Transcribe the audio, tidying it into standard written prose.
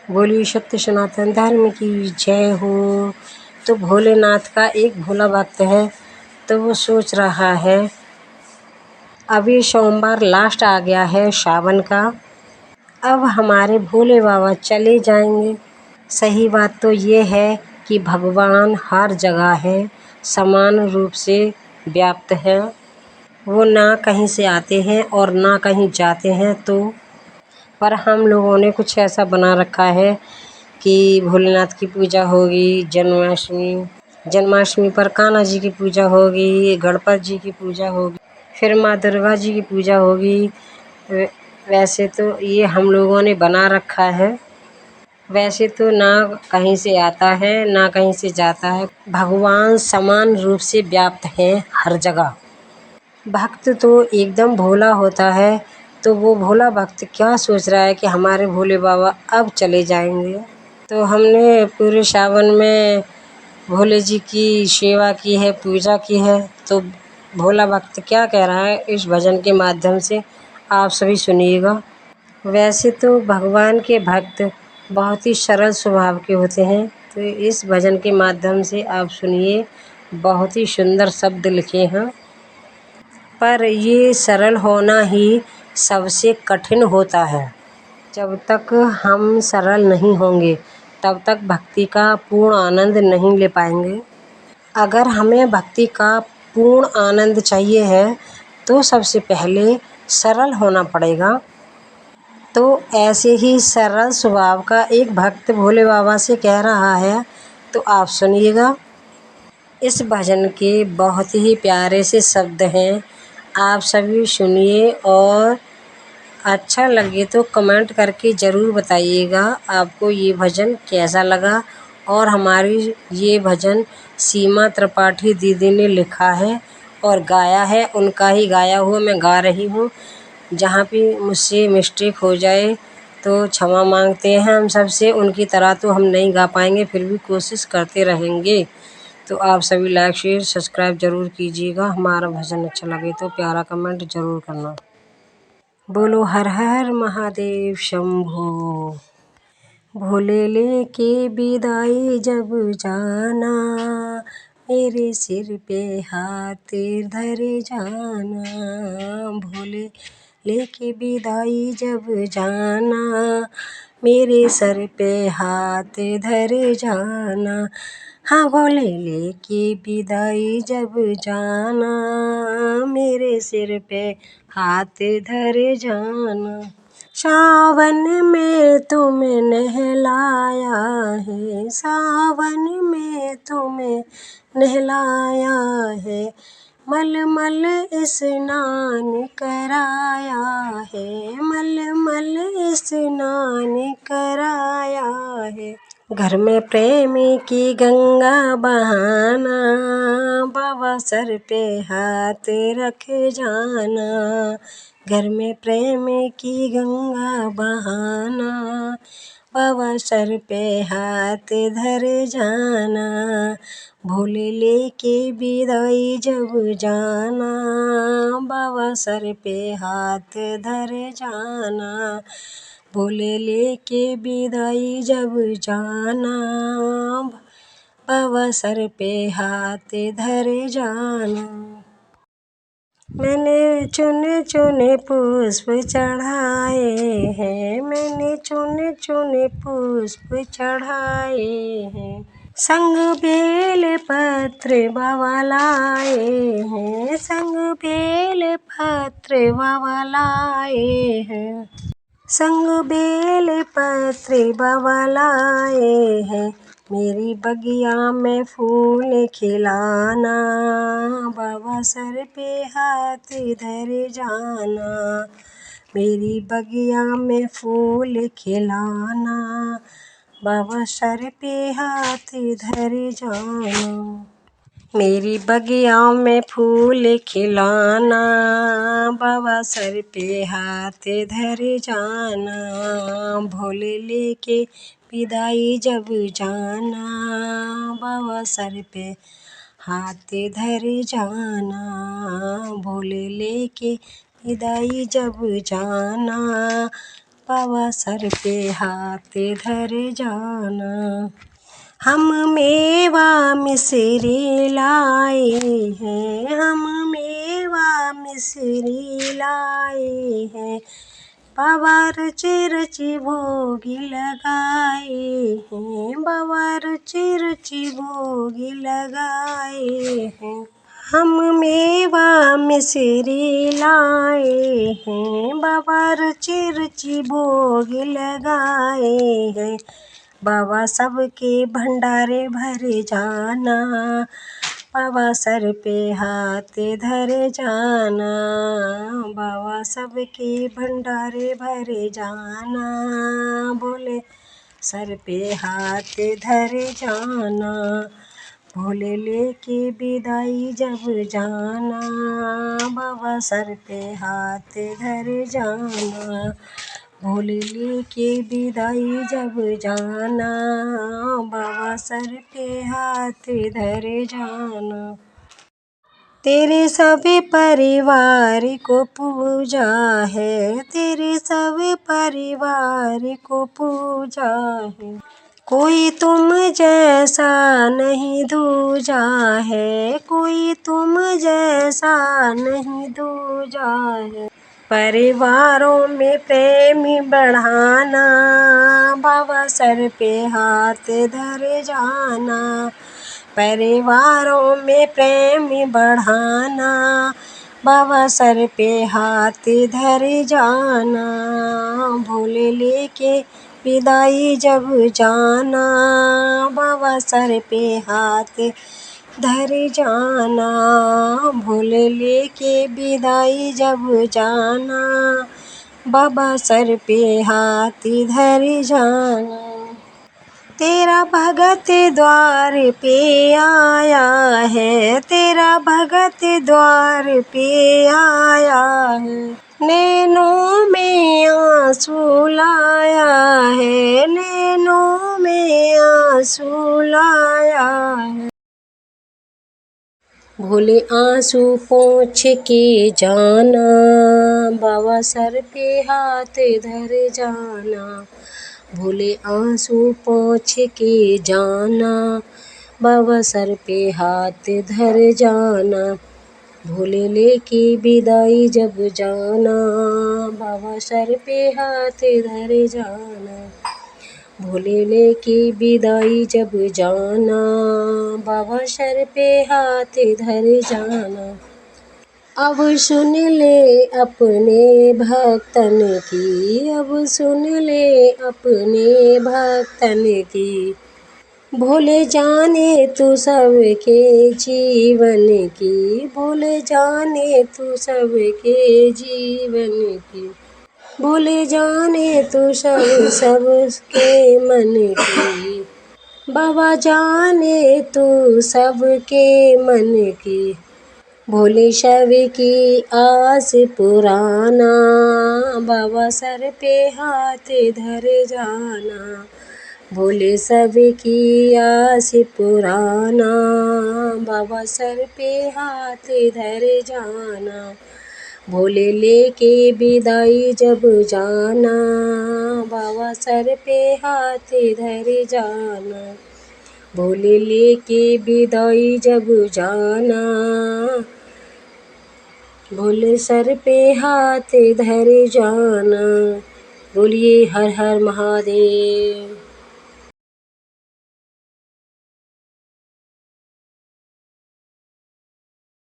बोलिए सत्य सनातन धर्म की जय हो। तो भोलेनाथ का एक भोला भक्त है, तो वो सोच रहा है अभी सोमवार लास्ट आ गया है सावन का, अब हमारे भोले बाबा चले जाएंगे। सही बात तो ये है कि भगवान हर जगह है, समान रूप से व्याप्त है। वो ना कहीं से आते हैं और ना कहीं जाते हैं। तो पर हम लोगों ने कुछ ऐसा बना रखा है कि भोलेनाथ की पूजा होगी, जन्माष्टमी पर कान्हा जी की पूजा होगी, गणपत जी की पूजा होगी, फिर माँ दुर्गा जी की पूजा होगी। वैसे तो ये हम लोगों ने बना रखा है। वैसे तो ना कहीं से आता है ना कहीं से जाता है। भगवान समान रूप से व्याप्त है हर जगह। भक्त तो एकदम भोला होता है, तो वो भोला भक्त क्या सोच रहा है कि हमारे भोले बाबा अब चले जाएंगे। तो हमने पूरे सावन में भोले जी की सेवा की है, पूजा की है। तो भोला भक्त क्या कह रहा है इस भजन के माध्यम से आप सभी सुनिएगा। वैसे तो भगवान के भक्त बहुत ही सरल स्वभाव के होते हैं, तो इस भजन के माध्यम से आप सुनिए। बहुत ही सुंदर शब्द लिखे हैं, पर ये सरल होना ही सबसे कठिन होता है। जब तक हम सरल नहीं होंगे तब तक भक्ति का पूर्ण आनंद नहीं ले पाएंगे। अगर हमें भक्ति का पूर्ण आनंद चाहिए है तो सबसे पहले सरल होना पड़ेगा। तो ऐसे ही सरल स्वभाव का एक भक्त भोले बाबा से कह रहा है, तो आप सुनिएगा। इस भजन के बहुत ही प्यारे से शब्द हैं, आप सभी सुनिए और अच्छा लगे तो कमेंट करके ज़रूर बताइएगा आपको ये भजन कैसा लगा। और हमारी ये भजन सीमा त्रिपाठी दीदी ने लिखा है और गाया है, उनका ही गाया हुआ मैं गा रही हूँ। जहाँ भी मुझसे मिस्टेक हो जाए तो क्षमा मांगते हैं हम सबसे। उनकी तरह तो हम नहीं गा पाएंगे, फिर भी कोशिश करते रहेंगे। तो आप सभी लाइक शेयर सब्सक्राइब ज़रूर कीजिएगा। हमारा भजन अच्छा लगे तो प्यारा कमेंट ज़रूर करना। बोलो हर हर महादेव शंभो। भोले लेके विदाई जब जाना, मेरे सिर पे हाथ धरे जाना। भोले लेके विदाई जब जाना, मेरे सर पे हाथ धरे जाना। हाँ भोले लेके विदाई जब जाना, मेरे सिर पे हाथ धरे जाना। सावन में तुम्हें नहलाया है, सावन में तुम्हें नहलाया है। मलमल स्नान कराया है, मलमल स्नान कराया है। घर में प्रेमी की गंगा बहाना, बाबा सर पे हाथ रख जाना। घर में प्रेम की गंगा बहाना, बाबा सर पे हाथ धर जाना। भोले लेके विदाई जब जाना, बाबा सर पे हाथ धर जाना। भोले लेके विदाई जब जाना, बाबा सर पे हाथ धर जाना। मैंने चुने चुने पुष्प चढ़ाए हैं, मैंने चुने चुने पुष्प चढ़ाए हैं। संग बेल पत्र बाबा लाए हैं, संग बेल पत्र बाबा लाए हैं। संग बेल पत्र बाबा लाए हैं। मेरी बगिया में फूल खिलाना, बाबा सर पे हाथ धर जाना। मेरी बगिया में फूल खिलाना, बाबा सर पे हाथ धर जाना। मेरी बगिया में फूल खिलाना, बाबा सर पे हाथ धर जाना। भोले लेके विदाई जब जाना, बाबा सर पे हाथ धर जाना। भोले लेके विदाई जब जाना, बाबा सर पे हाथ धर जाना। हम मेवा मिश्री लाए हैं, हम मेवा मिश्री लाए हैं, बाबा रुचि रुचि भोग लगाए हैं, बाबा रुचि रुचि भोग लगाए हैं। हम मेवा मिश्री लाए हैं, बाबा रुचि रुचि भोग लगाए हैं, बाबा सबके भंडारे भर जाना, बाबा सर पे हाथ धर जाना, बाबा सबके भंडारे भर जाना, बोले सर पे हाथ धर जाना, भोले लेके विदाई जब जाना, बाबा सर पे हाथ धर जाना, भोले लेके विदाई जब जाना, बाबा सर पे हाथ धर जाना। तेरे सभी परिवार को पूजा है, तेरे सभी परिवार को पूजा है, कोई तुम जैसा नहीं दूजा है, कोई तुम जैसा नहीं दूजा है, परिवारों में प्रेम बढ़ाना, बाबा सर पे हाथ धर जाना, परिवारों में प्रेम बढ़ाना, बाबा सर पे हाथ धर जाना, भोले लेके विदाई जब जाना, बाबा सर पे हाथ धर जाना, भोले लेके विदाई जब जाना, बाबा सर पे हाथ धर जाना। तेरा भगत द्वार पे आया है, तेरा भगत द्वार पे आया है, नैनों में आंसू लाया है, नैनों में आंसू लाया है, भोले आंसू पोंछ के जाना, बाबा सर पे हाथ धर जाना, भोले आंसू पोंछ के जाना, बाबा सर पे हाथ धर जाना, भोले लेके विदाई जब जाना, बाबा सर पे हाथ धर जाना, भोले लेके विदाई जब जाना, बाबा सर पे हाथ धर जाना। अब सुन ले अपने भक्तन की, अब सुन ले अपने भक्तन की, भोले जाने तू सबके जीवन की, भोले जाने तू सबके जीवन की, भोले जाने तू सबके मन की, बाबा जाने तू सबके मन की, भोले शव की आस पुराना, बाबा सर पे हाथ धर जाना, भोले सब की आस पुराना, बाबा सर पे हाथ धर जाना, भोले लेके विदाई जब जाना, बाबा सर पे हाथ धर जाना, भोले लेके विदाई जब जाना, भोले सर पे हाथ धर जाना। बोलिए हर हर महादेव।